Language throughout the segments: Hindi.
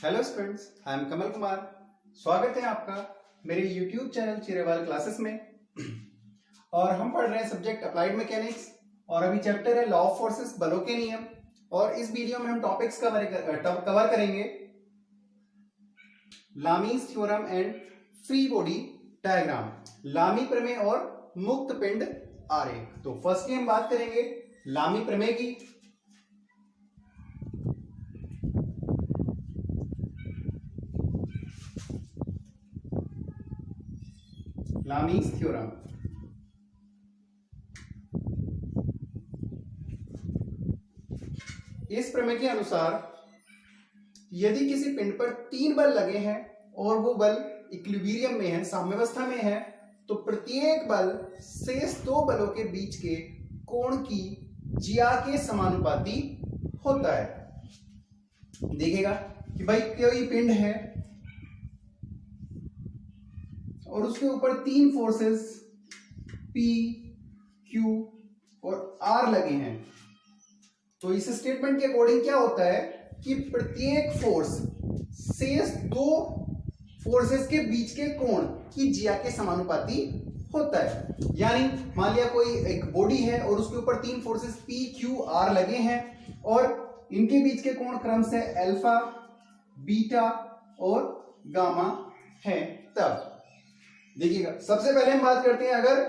Hello students, I am Kamal Kumar. स्वागत है आपका मेरे YouTube चैनल चिरेवाल क्लासेस में। और हम पढ़ रहे हैं सब्जेक्ट अप्लाइड मैकेनिक्स और अभी चैप्टर है लॉ ऑफ फोर्सेस, बलों के नियम। और इस वीडियो में हम टॉपिक्स कवर करेंगे Lami's theorem and free body diagram, लामी प्रमेय और मुक्त पिंड आरेख। तो फर्स्टली हम बात करेंगे लामी प्रमेय की। Lami's theorem. इस प्रमेय के अनुसार यदि किसी पिंड पर 3 बल लगे हैं और वो बल इक्विलिब्रियम में है, साम्यावस्था में है, तो प्रत्येक बल शेष 2 बलों के बीच के कोण की जिया के समानुपाती होता है। देखिएगा कि भाई कोई पिंड है और उसके ऊपर 3 फोर्सेस P, Q और R लगे हैं। तो इस स्टेटमेंट के अकॉर्डिंग क्या होता है कि प्रत्येक फोर्स शेष 2 फोर्सेस के बीच के कोण की जिया के समानुपाती होता है। यानी मान लिया कोई एक बॉडी है और उसके ऊपर 3 फोर्सेस P, Q, R लगे हैं और इनके बीच के कोण क्रम से अल्फा, बीटा और गामा है। तब देखिएगा, सबसे पहले हम बात करते हैं अगर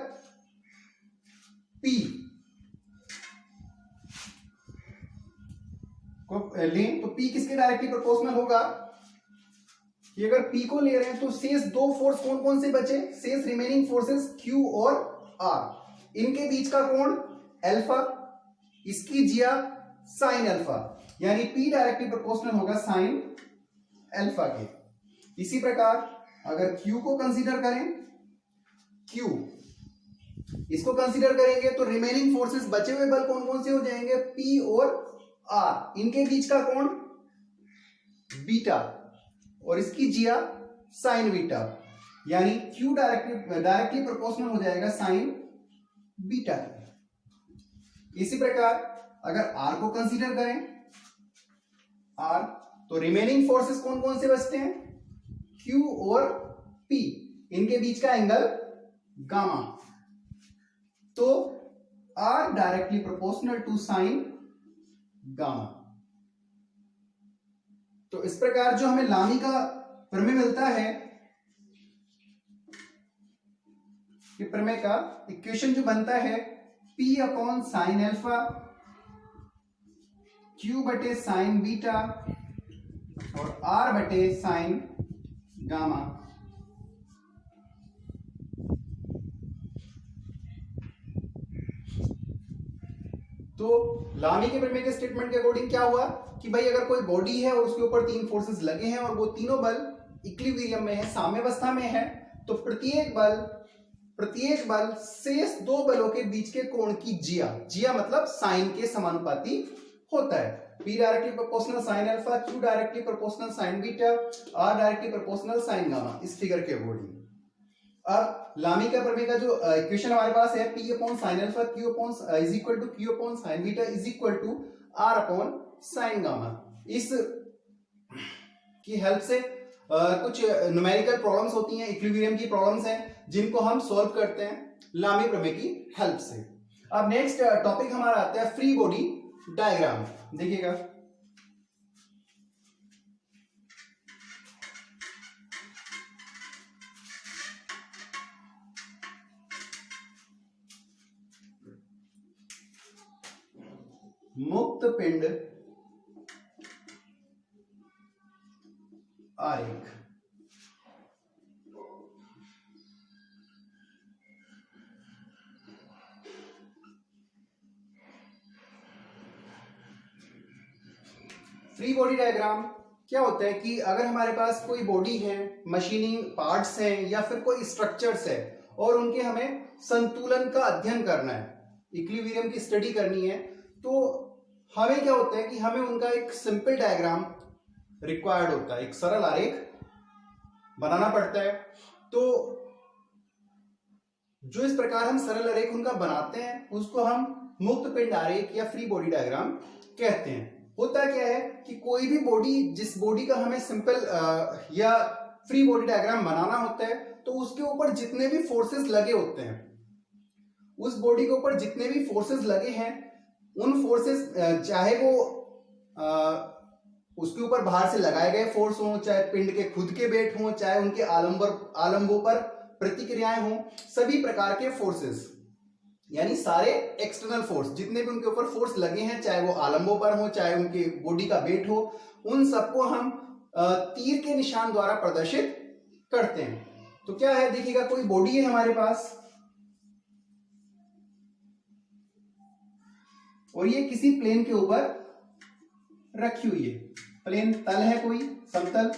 P को लें तो P किसके डायरेक्टली प्रोपोर्शनल होगा कि अगर P को ले रहे हैं तो शेष 2 फोर्स कौन कौन से बचे? शेष रिमेनिंग फोर्सेस Q और R, इनके बीच का कोण अल्फा, इसकी जिया साइन अल्फा, यानी P डायरेक्टली प्रोपोर्शनल होगा साइन अल्फा के। इसी प्रकार अगर Q को कंसीडर करें, Q इसको कंसीडर करेंगे तो रिमेनिंग फोर्सेस बचे हुए बल कौन कौन से हो जाएंगे? P और R, इनके बीच का कोण बीटा और इसकी जिया साइन बीटा, यानी Q डायरेक्टली प्रोपोर्शनल हो जाएगा साइन बीटा। इसी प्रकार अगर R को कंसीडर करें, R तो रिमेनिंग फोर्सेस कौन कौन से बचते हैं? Q और P, इनके बीच का एंगल गामा, तो R directly proportional to sine gamma. तो इस प्रकार जो हमें लामी का प्रमेय मिलता है, कि प्रमेय का इक्वेशन जो बनता है P upon sine alpha, Q बटे साइन बीटा और R बटे साइन गामा। तो लामी के प्रमेय के स्टेटमेंट के अकॉर्डिंग क्या हुआ कि भाई अगर कोई बॉडी है और उसके ऊपर 3 फोर्सेस लगे हैं और वो तीनों बल इक्विलिब्रियम में है, साम्यावस्था में है, तो प्रत्येक बल शेष 2 बलों के बीच के कोण की जिया मतलब साइन के समानुपाती होता है। P directly proportional sine alpha, Q directly proportional sign beta, R directly proportional sign gamma, इस फिगर के अकॉर्डिंग। अब लामी का प्रमेय का जो इक्वेशन हमारे पास है P upon sine alpha is equal to Q upon sine beta is equal to R upon sine gamma. इस की हेल्प से कुछ न्यूमेरिकल प्रॉब्लम्स होती हैं, इक्विलिब्रियम की प्रॉब्लम्स हैं, जिनको हम सॉल्व करते हैं लामी प्रमेय की हेल्प से। अब नेक्स्ट टॉपिक हमारा आता है फ्री बॉडी डायग्राम। देखिएगा, मुक्त पिंड आरेख। फ्री बॉडी डायग्राम क्या होता है कि अगर हमारे पास कोई बॉडी है, मशीनिंग पार्ट्स हैं या फिर कोई स्ट्रक्चर्स है और उनके हमें संतुलन का अध्ययन करना है, इक्विलिब्रियम की स्टडी करनी है, तो हमें क्या होता है कि हमें उनका एक सिंपल डायग्राम रिक्वायर्ड होता है, एक सरल आरेख बनाना पड़ता है। तो जो इस प्रकार हम सरल आरेख उनका बनाते हैं उसको हम मुक्त पिंड आरेख या फ्री बॉडी डायग्राम कहते हैं। होता क्या है कि कोई भी बॉडी, जिस बॉडी का हमें सिंपल या फ्री बॉडी डायग्राम बनाना होता है, तो उसके ऊपर जितने भी फोर्सेस लगे होते हैं, उस बॉडी के ऊपर जितने भी फोर्सेस लगे हैं, उन फोर्सेस चाहे वो उसके ऊपर बाहर से लगाए गए फोर्स हों, चाहे पिंड के खुद के वेट हों, चाहे उनके आलंबों पर प्रतिक्रियाएं हों, सभी प्रकार के फोर्सेस यानी सारे एक्सटर्नल फोर्स जितने भी उनके ऊपर फोर्स लगे हैं, चाहे वो आलंबों पर हो, चाहे उनके बॉडी का वेट हो, उन सबको हम तीर के निशान द्वारा प्रदर्शित करते हैं। तो क्या है, देखिएगा कोई बॉडी है हमारे पास और ये किसी प्लेन के ऊपर रखी हुई है। प्लेन तल है कोई समतल,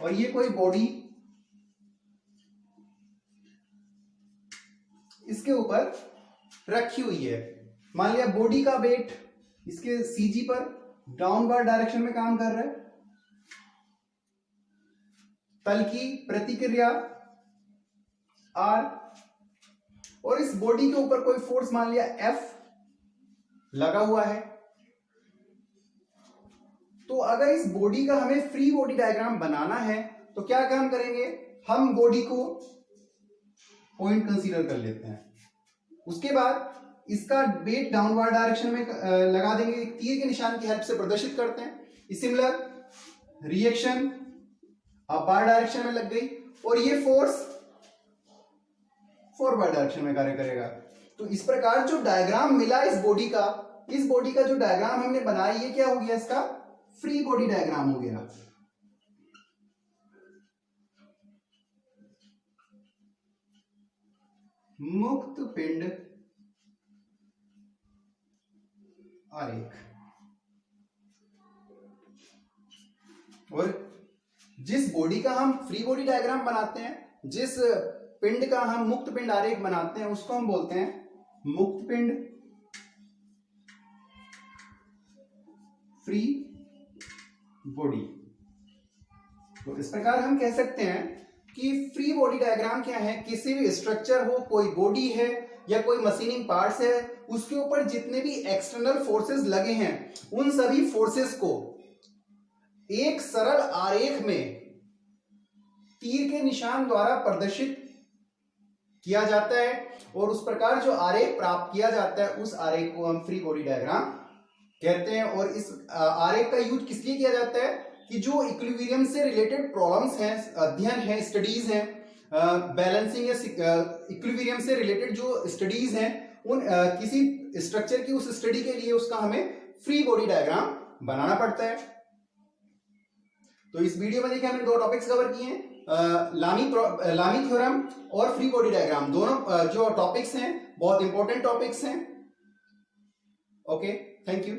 और ये कोई बॉडी इसके ऊपर रखी हुई है। मान लिया बॉडी का वेट इसके सीजी पर डाउनवर्ड डायरेक्शन में काम कर रहा है, तल की प्रतिक्रिया आर, और इस बॉडी के ऊपर कोई फोर्स मान लिया एफ लगा हुआ है। तो अगर इस बॉडी का हमें फ्री बॉडी डायग्राम बनाना है तो क्या काम करेंगे, हम बॉडी को पॉइंट कंसीडर कर लेते हैं, उसके बाद इसका वेट डाउनवर्ड डायरेक्शन में लगा देंगे, तीर के निशान की हेल्प से प्रदर्शित करते हैं। सिमिलर रिएक्शन अपवर्ड डायरेक्शन में लग गई और ये फोर्स फॉरवर्ड डायरेक्शन में कार्य करेगा। तो इस प्रकार जो डायग्राम मिला इस बॉडी का जो डायग्राम हमने बनाया, ये क्या हो गया, इसका फ्री बॉडी डायग्राम हो गया। मुक्त पिंड आरेख। और जिस बॉडी का हम फ्री बॉडी डायग्राम बनाते हैं, जिस पिंड का हम मुक्त पिंड आरेख बनाते हैं, उसको हम बोलते हैं मुक्त पिंड फ्री बॉडी। तो इस प्रकार हम कह सकते हैं कि फ्री बॉडी डायग्राम क्या है, किसी भी स्ट्रक्चर हो, कोई बॉडी है या कोई मशीनिंग पार्ट्स है, उसके ऊपर जितने भी एक्सटर्नल फोर्सेस लगे हैं, उन सभी फोर्सेस को एक सरल आरेख में तीर के निशान द्वारा प्रदर्शित किया जाता है, और उस प्रकार जो आरेख प्राप्त किया जाता है, उस आरेख को हम फ्री बॉडी डायग्राम कहते हैं। और इस आरेख का यूज किस लिए किया जाता है कि जो इक्विलिब्रियम से रिलेटेड प्रॉब्लम्स हैं, अध्ययन है, स्टडीज हैं, बैलेंसिंग या इक्विलिब्रियम से रिलेटेड जो स्टडीज हैं, उन किसी स्ट्रक्चर की उस स्टडी के लिए उसका हमें फ्री बॉडी डायग्राम बनाना पड़ता है। तो इस वीडियो में देखिए हमने दो टॉपिक्स कवर किए हैं, लामी थ्योरम और फ्री बॉडी डायग्राम। दोनों जो टॉपिक्स हैं बहुत इंपॉर्टेंट टॉपिक्स हैं। Okay, thank you.